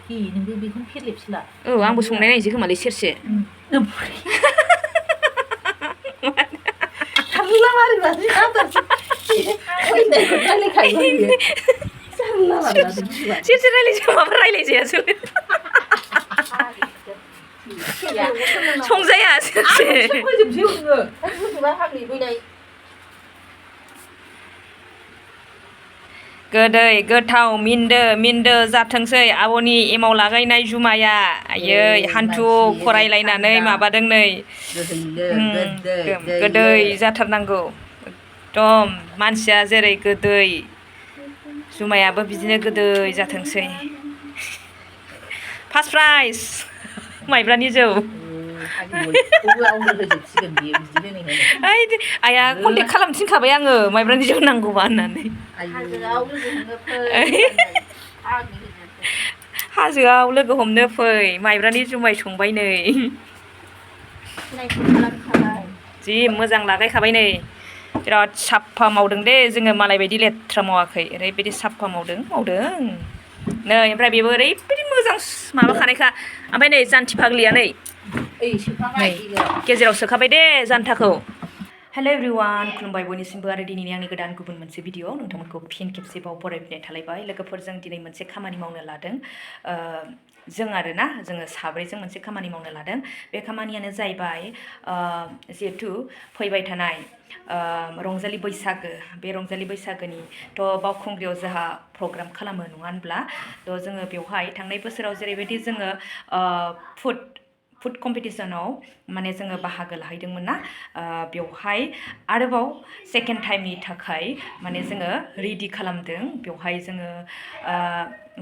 नोंबो बेखौनो फेरलेबसोला आंबो संनाय नायनोसै खोमालै सेरसे थारला मारिबासो आदारसो फैनायखौ रायलायखायो बियो जारला मारला सेरसे रायलायजाया माबा रायलायजायासो संजाया सेरसे फोजोबसै नोङो फोजोबा हाग्रि बैनाय गोदै गोथाव मिन्दो जाथोंसै आब'नि एमाव लागायनाय जुमाया आयै हान्थु खरायलायनानै माबादों नै गोदै जाथारनांगौ एकदम मानसिया जेरै गोदै जुमायाबो बिदिनो गोदै जाथोंसै फार्स्ट प्राइज माइब्रानि जौ आइया कन्टेक्ट खालामनो थिनखाबाय आङो माइब्रानि जौ नांगौबा होननानै हाजोआव लोगो हमनो फै माइब्रानि जुमाय संबाय नै जि मोजां लागायखाबाय नै बिराद साफा मावदों दे जोङो मालाय बायदि लेथ्रा मावाखै ओरैबायदि साफा मावदों नै ओमफ्राय बेबो ओरैबायदि मोजां माबाखानायखा ओमफ्राय नै जानथि फाग्लिया नै गेजेराव सोखाबाय दे जानथाखौ हेलो एभरिवान खुलुमबाय बयनिसिमबो आरो दिनैनि आंनि गोदान गुबुन मोनसे भिडिअ नोंथांमोनखौ फिन खेबसेबाव बरायफिननाय थालायबाय लोगोफोरजों दिनै मोनसे खामानि मावनो लादों जोङो साब्रैजों मोनसे खामानि मावनो लादों बे खामानियानो जाहैबाय जिहेथु फैबाय थानाय रंजालि बैसागो बे रंजालि बैसागोनिथ' बावखुंग्रियाव जोंहा प्रग्राम खालामो नङा होनब्ला थ' जोङो बेवहाय थांनाय बोसोराव जेरैबायदि जोङो फुड कम्पिटिसनाव माने जोङो बाहागो लाहैदोंमोन ना बेवहाय आरोबाव सेकेन्ड टाइमनि थाखाय माने जोङो रेडि खालामदों बेवहाय जोङो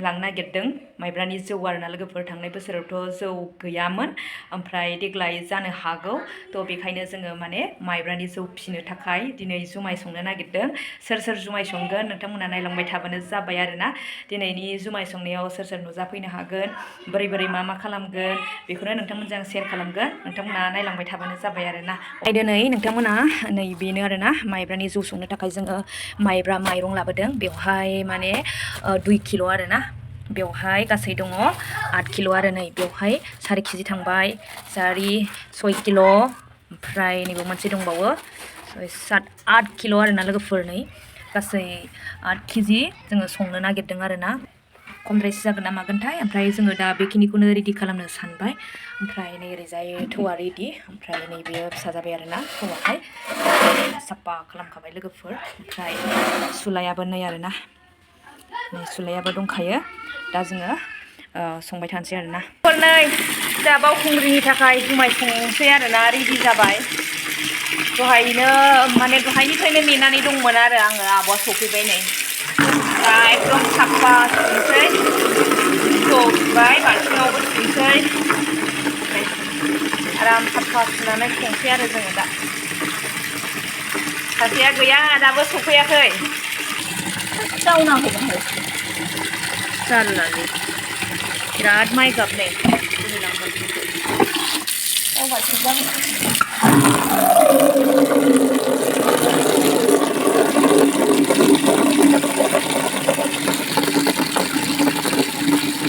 लांनो नागिरदों माइब्रानि जौ आरोना लोगोफोर थांनाय बोसोरावथ' जौ गैयामोन ओमफ्राय देग्लाय जानो हागौ थ' बेखायनो जोङो माने माइब्रानि जौ फिसिनो थाखाय दिनै जुमाय संनो नागिरदों सोर जुमाय संगोन नोंथांमोना नायलांबाय थाबानो जाबाय आरोना दिनैनि जुमाय संनायाव सोर नुजाफैनो हागोन बोरै मा खालामगोन बेखौनो नोंथांमोनजों शेयार खालामगोन नोंथांमोना नायलांबाय थाबानो जाबाय आरोना दिनै नोंथांमोना नै बेनो आरोना माइब्रानि जौ संनो थाखाय जोङो माइब्रा माइरं लाबोदों बेवहाय माने 2 किल' आरोना बेवहाय गासै दङ 8 किल' आरो नै बेवहाय 4 केजि थांबाय 6 किल' ओमफ्राय नैबे मोनसे दंबावो 8 किल' आरोना लोगोफोर नै गासै 8 केजि जोङो संनो नागिरदों आरोना खमद्रायसो जागोन ना मागोनथाय ओमफ्राय जोङो दा बेखिनिखौनो रेडि खालामनो सानबाय ओमफ्राय नै ओरैजाय थौआ रेडि ओमफ्राय नै बेयो फिसा जाबाय आरोना थौआहाय साफा खालामखाबाय लोगोफोर ओमफ्राय सुलायाबो नै आरोना नै सुलायाबो दंखायो दा जोङो संबाय थानोसै आरोना नै दा बावखुंग्रिनि थाखाय जुमाय संसै आरोना रेडि जाबाय दहायनिफ्रायनो नेनानै दंमोन आरो आङो आब'आ सफैबाय नै दा एकदम साफा सुनोसै सुबाय बाल्थिङावबो सुनोसै आराम साफा सुनानै संसै आरो जोङो दा सासेया गैया दाबो सफैयाखै जारलालै बिराद माइ गाबनै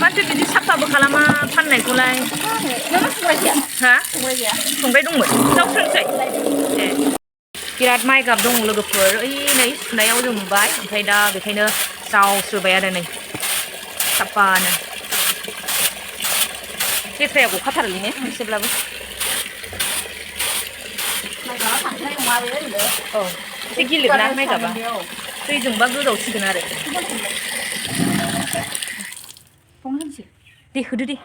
माथो बिदि साफाबो खालामा फाननायखौलाय हा संबाय दंमोन जावस्रोनोसै बिराद माइ गाब दङ लोगोफोर ओइ नै सुनायाव जोंबाय ओमफ्राय दा बेखायनो जावस्रोबाय आरो नै साफानो लेथ्राया गखाथारोलै ने एसेब्लाबो औ एसे गिलिरना माइ गाबा दैजोंबा गोजावसिगोन आरो दे होदो दे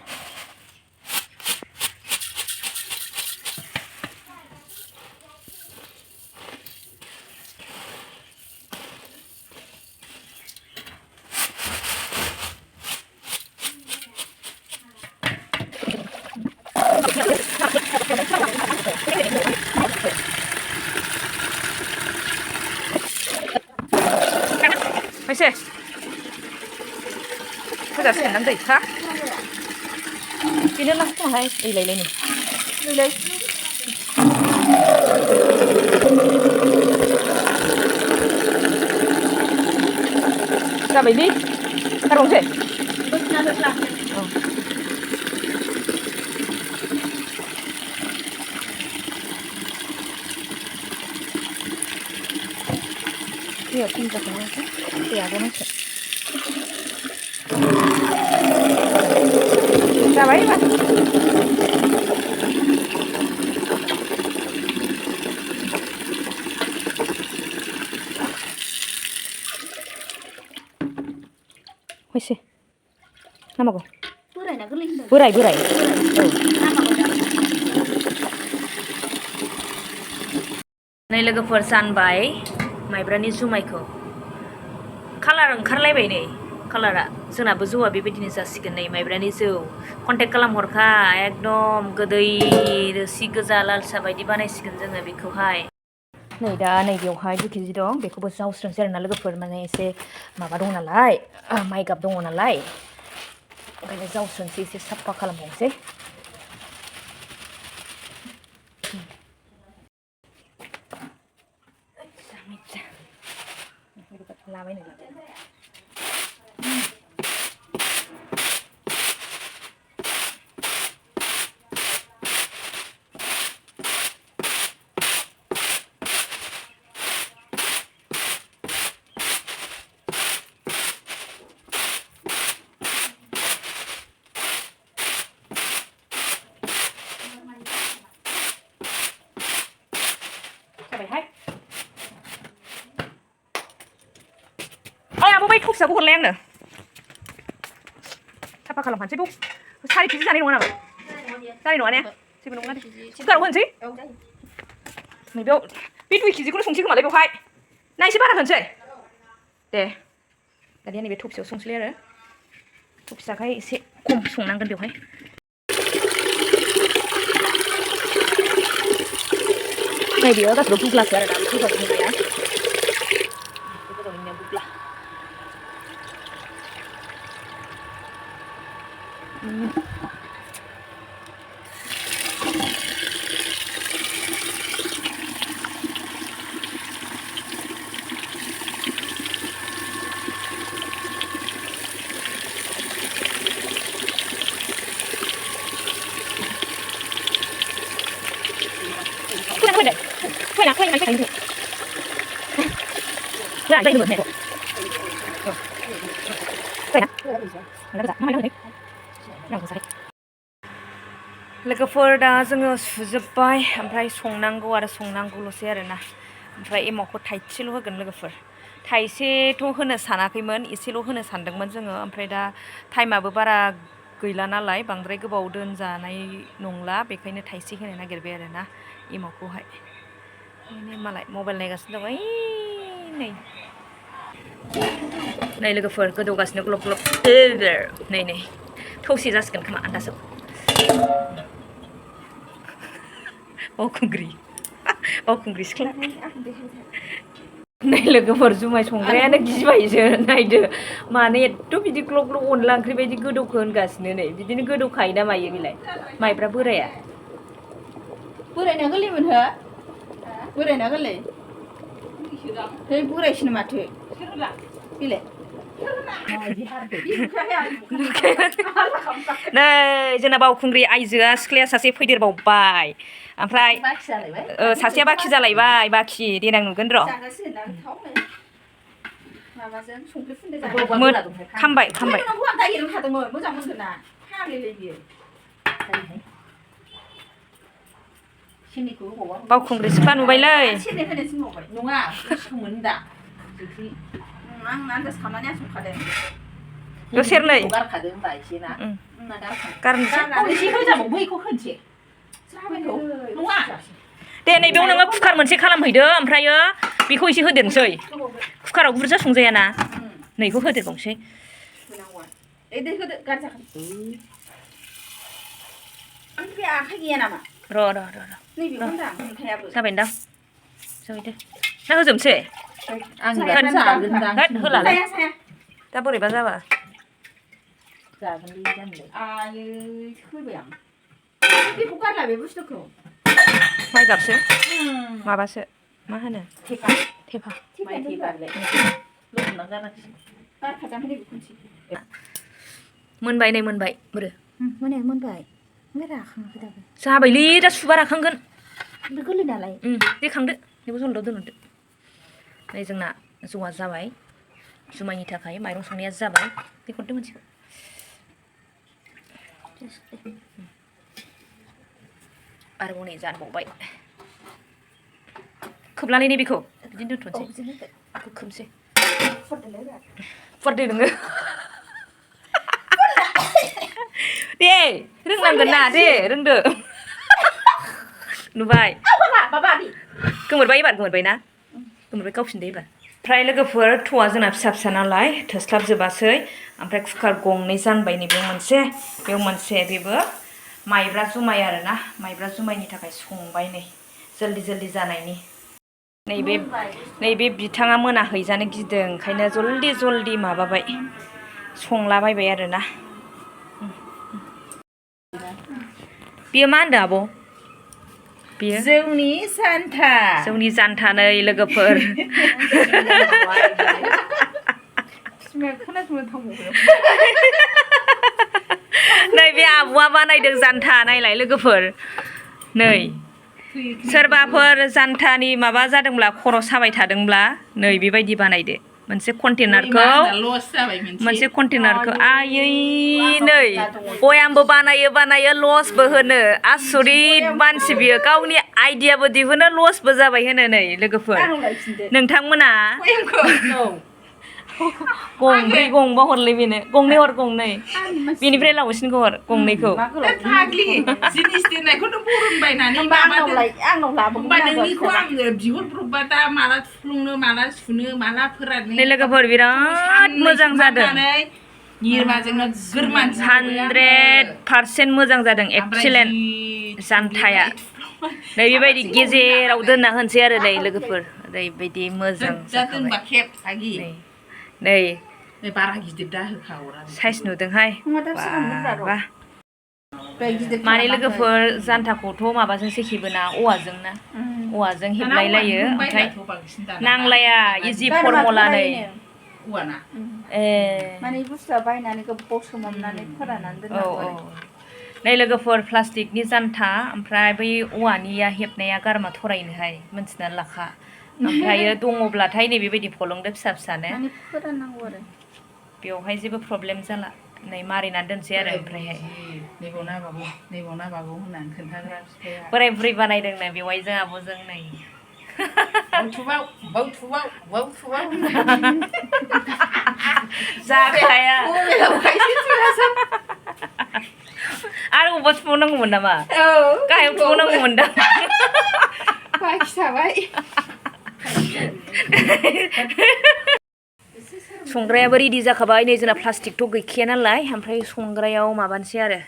फैसे होजासिगोन दां दै हा बेनो लास्ट खोमाहाय ओइलायलायनो जाबायलै गारबावनोसै दैया खम जाखानांगौ दैया गनांसो जाबाय एबार हयसे नामागौ बोरायना गोरलै होनदों बोराय औ नै लोगोफोर जानबाय माइब्रानि जुमायखौ कालार ओंखारलायबाय नै कालारा जोंनाबो जौआ बेबायदिनो जासिगोन नै माइब्रानि जौ कन्टेक्ट खालामहरखा एकदम गोदै रोसि गोजा लाल साहा बायदि बानायसिगोन जोङो बेखौहाय नै दा नैबेयावहाय 2 केजि दं बेखौबो जावस्रोनोसै आरोना लोगोफोर माने एसे माबा दं नालाय माइ गाब दङ नालाय ओंखायनो जावस्रोनोसै एसे साफा खालामबावनोसै लाबायनो जाबायहाय आबो बै थफियाखौ हरलाय आंनो साफा खालामफानोसै बाव 4 केजि जानाय नङा नामा जानाय नङा ने जेबो नङा दे कुकाराव होनोसै नैबेयाव बे 2 केजिखौनो संसै खोमालै बेवहाय ना एसे बारा होनोसै दे दानिया नैबे थफियाव संसैलाय आरो थफियाखाय एसे खम संनांगोन बेवहाय नैबेयो गासिबो बुग्लासो आरो दा गोजावनि होनाया गोजावनि होनाया बुग्ला Thôi nè, thôi nè, đây được mẹ rồi. Đây nè. Nó cứ nó đấy. Nó cứ लोगोफोर दा जोङो सुजोबबाय ओमफ्राय संनांगौ आरो संनांगौल'सै आरोना ओमफ्राय एमावखौ थाइसेल' होगोन लोगोफोर थाइसेथ' होनो सानाखैमोन एसेल' होनो सानदोंमोन जोङो ओमफ्राय दा टाइमाबो बारा गैला नालाय बांद्राय गोबाव दोनजानाय नंला बेखायनो थाइसे होनो नागिरबाय आरोना एमावखौहाय मालाय मबाइल नायगासिनो दं नै लोगोफोर गोदौगासिनो ग्लब ग्लब नै थौसे जासिगोन खोमा आन्दासाव बावखुंग्रि सिख्ला नै लोगोफोर जुमाय संग्रायानो गिबायसो नायदो मानो एथ' बिदि ग्लब ग्लब अनला ओंख्रि बायदि गोदौखो होनगासिनो नै बिदिनो गोदौखायो ना मायो बेलाय माइब्रा बोराया बोरायना गोरलैमोन हो बोरायना गोरलै है बोरायसिनो माथो बिलाय नै जोंना बावखुंग्रि आइजोआ सिख्लाया सासे फैदेरबावबाय ओमफ्राय सासेया बाखि जालायबाय बाखि देनां नुगोन र' खामबाय बावखुंग्रि सिख्ला नुबायलै सेरनै दे नैबेयाव नोङो कुकार मोनसे खालामहैदो ओमफ्रायो बेखौ एसे होदेरनोसै कुकाराव बुरजा संजायाना नैखौ होदेरबावनोसै र' जाबायदां जाबाय दे ना होजोबनोसै होलालै दा बोरैबा जाबा माइ गाबसो माबासो मा होनो थेफा मोनबाय नै मोनबाय बोरो मोनबाय ओमफ्राय राखाङाखै दाबो जाबायलै दा सुबा राखांगोन बे गोरलै नालाय दे खांदो बेबो जलद' दोनहरदो नै जोंना जौआ जाबाय जुमायनि थाखाय माइरं संनाया जाबाय देखौदो मोनसेखौ आरोबाव नै जानबावबाय खोबलानै नै बेखौ बिदिनो दोनथ'नोसै बेखौ खोबसै फुवारदो नोङो दे रोंनांगोन ना दे रोंदो नुबाय गोमोरबाय एबार गोमोरबाय ना गोमोरबाय गावफिनदो एबार ओमफ्राय लोगोफोर थौआ जोंना फिसा फिसा नालाय थोस्लाबजोबासै ओमफ्राय कुकार गंनै जानबाय नै बेयाव मोनसे बेबो माइब्रा जुमाय आरोना माइब्रा जुमायनि थाखाय संबाय नै जल्दि जानायनि नैबे बिथाङा मोनाहैजानो गिदों ओंखायनो जल्दि माबाबाय संलाबायबाय आरोना बेयो मा होनदों आब' बेयो जौनि जानथा नै लोगोफोर नै बे आब'आ बानायदों जान्था नायलाय लोगोफोर नै सोरबाफोर जान्थानि माबा जादोंब्ला खर' साबाय थादोंब्ला नै बेबायदि बानायदो मोनसे कन्टेनारखौ आयै नै बयामबो बानायो लसबो होनो आसरित मानसि बियो गावनि आइडियाबो दिहुनो लसबो जाबाय होनो नै लोगोफोर नोंथांमोना गंब्रै गंबा हरलै बेनो गंनै हर गंनै बेनिफ्राय लावसिनखौ हर गंनैखौ जिनिस दोननायखौनो बरनबायनानै आंनाव लाबोगोन नोंनिखौ आङो बिहरब्रबबा दा माला थुफ्लुंनो माला सुनो माला फोराननो नै लोगोफोर बिराद मोजां जादों निरमाजोंनो गोरमान 100% मोजां जादों एक्सिलेन्ट जानथाया नै बेबायदि गेजेराव दोनना होनसै आरो नै लोगोफोर ओरैबायदि मोजां जाखाबाय नै बारा गिदिर दा होखाहरा साइज नुदोंहाय बा माने लोगोफोर जानथाखौथ' माबाजोंसो हेबोना औवाजों हेबलायलायो ओमफ्राय नांलाया इजि फर्मुला नै माने बुस्थुआ बायनानै गोबाव सोमहाबनानै फोराननानै दोननांगौ आरो नै लोगोफोर प्लास्टिकनि जानथा ओमफ्राय बै औवानिया हेबनाया गारमा थरायनोहाय मोनथिनानै लाखा ओमफ्रायो दङब्लाथाय नै बेबायदि फलंदो फिसानो माने फोराननांगौ आरो बेवहाय जेबो प्रब्लेम जाला नै मारिनानै दोनसै आरो ओमफ्रायहाय नैबाव नाबागौ होननानै खोन्थाग्रा फिफाया बोराय बुरै बानायदोंनो बेवाइजों आब'जों नै बाव जाखाया आरो अबा थुबावनांगौमोन नामा गाहायाव थुबावनांगौमोन दा बाखि थाबाय संग्रायाबो रेडि जाखाबाय नै जोंना प्लास्टिकथ' गैखाया नालाय ओमफ्राय संग्रायाव माबानोसै आरो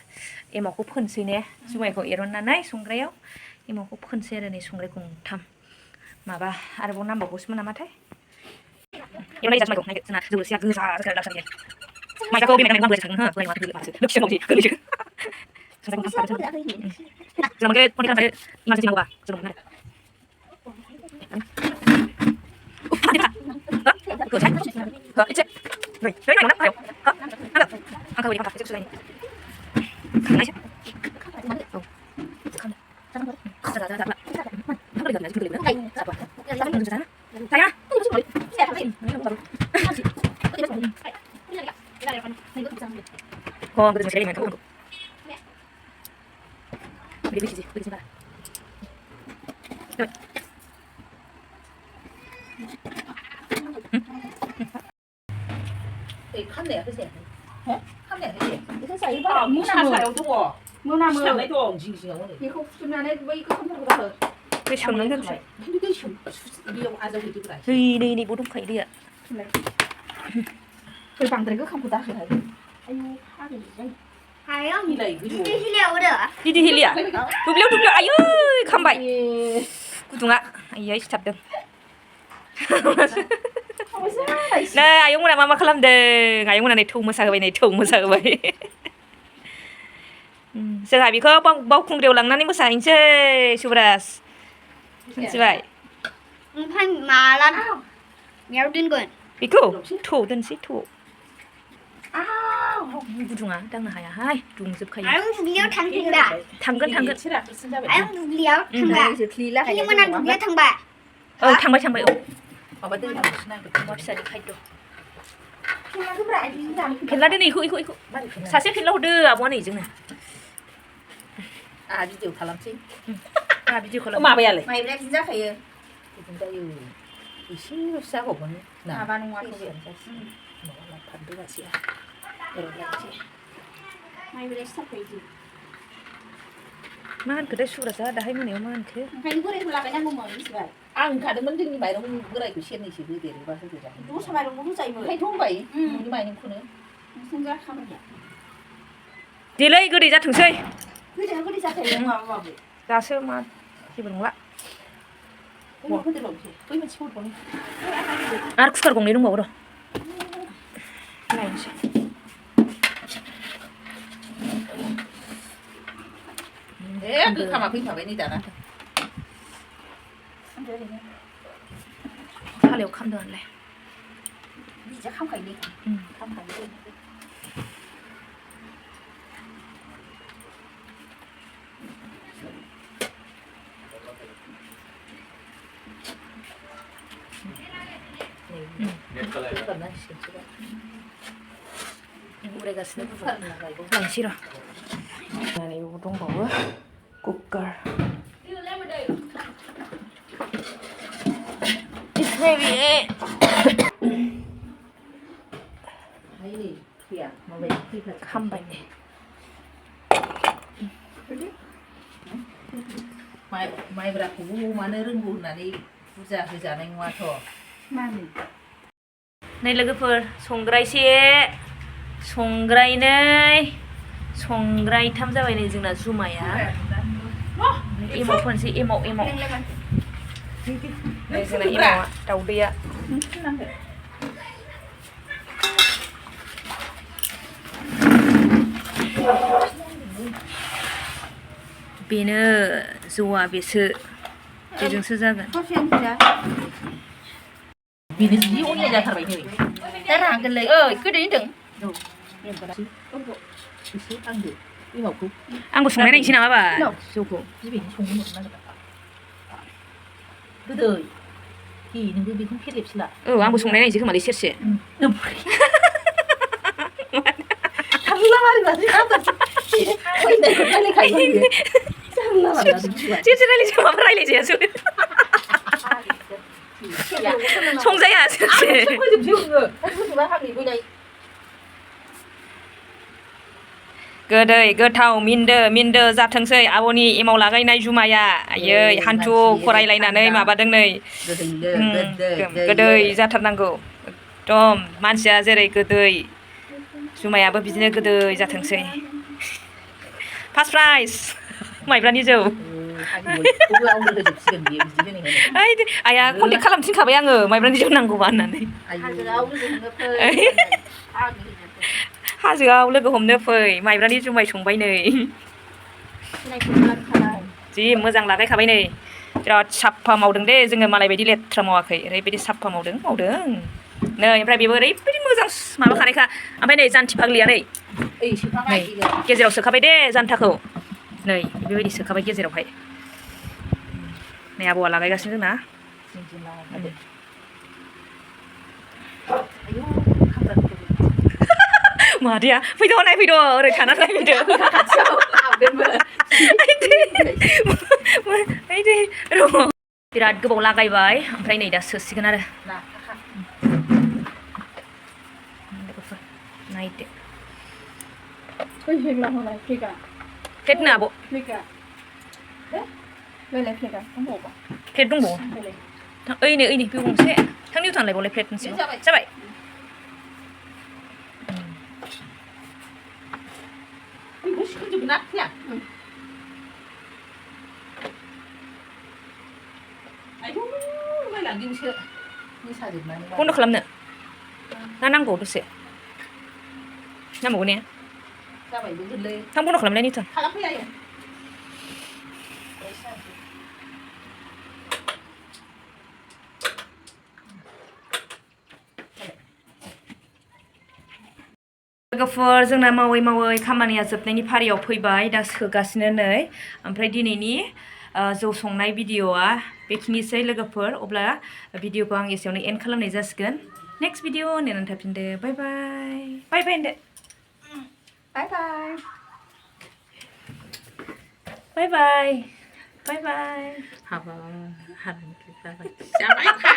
एमावखौ फोनसै ने जुमायखौ एरननानै संग्रायाव एमावखौ फोनसै आरो नै संग्राय गंथाम माबा आरोबाव नांबावगौसोमोन नामाथाय एरनाय जुमायखौ नायदो जोंना जौ रोसिया गोजा जाथारदों माइसाखौ बे माइरं गोजा थांनो हो माथो लोगोसे दंसै गोलैसो जों मोनगोन फननि थाखाय इमारजेन्सि नांगौबा जों मोनगोन खामनाया फैसाया खामनाया बेखौ जायोबा सायाव दङ मोनामो सिथाबनाय दं जिं जिङाव बेखौ फुथुमनानै बै गोथांफोरखौ दाहो दै सोमनानै दोनसै बेयाव आजावहैदोब्रा नै बाव दंखायो दैया बै बांद्राय गोखामखौ दाहोहाय आयु हागोन बिलाइ दिदि हिलिया दुब्लियाव आयै खामबाय गुदुङा आयै सिथाबदों नै आयंमोना मा खालामदों आयंमोना नै थौ मोसाहोबाय जोंहा बेखौ बावखुंग्रियाव लांनानै मोसाहैनोसै सुब्रास मिथिबाय ओमफ्राय माला मायाव दोनगोन बेखौ थौ दोनसै थौआव गुदुङा दांनो हायाहाय दुंजोबखायो आं दुब्लियाव थांगोन दा थांगोन आं दुब्लियाव थांबा फिलिमोना दुब्लियाव थांबा थांबाय माबा दै लांनोसो नागिरदों अमा फिसानि खायद' फेरला दोनै इखौ सासे फेरला हरदो आब'आ नै जोंनो आहा भिडिअ खालामसै आंहा भिडिअ खालाम माबायालाय माइब्राया बिदि जाखायो बिदिनो जायो एसेल'सो जाबावगोन माबा नङाथ' माबा फानदो गासैया एरलायसै माइब्रायासो जाखायो बिदि मा होनखो दा सुग्रासो दाहाय मोनायाव मा होनखो ओंखायनो बोरायखौ लागायनांगौमोन मिथिबाय आं होनखादोंमोन जोंनि माइरं बोरायखौ सेरनैसो होदेरोबा होदेरा दस्रा माइरंबो होजायोमोन ओंखायनोथ' होनबाय न'नि माइरंखौनो नोंसिनि जा खामानिया देलै गोदै जाथोंसै गोदैया गोदै जाखायो माबाबाबो दासो मा जेबो नंला होदेरबावनोसै बै मोनसे हरबावनो आरो कुकार गंनै दंबावो र' नायनोसै गोखामा फैखाबाय नै दाना थालायाव खामदों आनलाय बिदिया खामखायोलै खामखायो उरायगासिनो लायनोसै र' बेयाव दंबावो कुकार खामबाय माइब्राखौबो अमानो रोंगौ होननानै बुरजा होजानाय नङाथ' मानो नै लोगोफोर संग्रायसे संग्रायनै संग्रायथाम जाबाय नै जोंना जुमाया एमाव फोनसै एमाव नै जोंना एमावा दाउदैया बेनो जौआ बेसो बेजोंसो जागोन बेनो जि अनलाय जाथारबाय नै दा रागोनलै गोदै होनदों एसे आंदो एमावखौ आंबो संनाय नायनोसै नामा बा जौखौ बिबैनो संनो हरनो नागिरदों गोदै दे नोंबो बेखौनो फेरेबसैला आंबो संनाय नायनोसै खोमालै सेरसे थारला मारै मारै फैनायखौ रायलायखायो सेरसे रायलायसै माबा रायलायजायासो संजाया सेरसे गोदै गोथाव मिन्दो जाथोंसै आब'नि एमाव लागायनाय जुमाया आयै हान्थु खरायलायनानै माबादों नै गोदै जाथारनांगौ एकदम मानसिया जेरै गोदै जुमायाबो बिदिनो गोदै जाथोंसै फार्स्ट प्राइज माइब्रानि जौ आइया कन्टेक्ट खालाम थिनखाबाय आङो माइब्रानि जौ नांगौबा होननानै हाजोआव लोगो हमनो फै माइब्रानि जुमाय संबाय नै जि मोजां लागायखाबाय नै बिराद साफा मावदों दे जोङो मालाय बायदि लेथ्रा मावाखै ओरैबायदि साफा मावदों नै ओमफ्राय बेबो ओरैबायदि मोजां माबाखानायखा ओमफ्राय नै जान्थि फाग्लिया नै गेजेराव सोखाबाय दे जान्थाखौ नै बेबायदि सोखाबाय गेजेरावहाय नै आबौआ लागायगासिनो जोंना मादैया फैद' नायफैद' ओरै थानानै नायफैदो बिराद गोबाव लागायबाय ओमफ्राय नै दा सोसिगोन आरो नायदो प्लेट नो आब' प्लेट दंबावो ओइनै बे गंसे थांनि उथान लायबावलाय प्लेट मोनसे जाबाय बन्द' खालामनो ना नांगौ दसे नांबावगौ ने थां बन्द' खालामलाय निथन लोगोफोर जोंना मावै मावै खामानिया जोबनायनि फारियाव फैबाय दा सोगासिनो नै ओमफ्राय दिनैनि जौ संनाय भिडिअ'आ बेखिनिसै लोगोफोर अब्ला भिडिअ'खौ आं एसेयावनो एन्ड खालामनाय जासिगोन नेक्स्ट भिडिअ नेनानै थाफिनदो बाय बाय बाय बाय होनदो बाय बाय बाय बाय बाय बाय हाबा हाबा जाबाय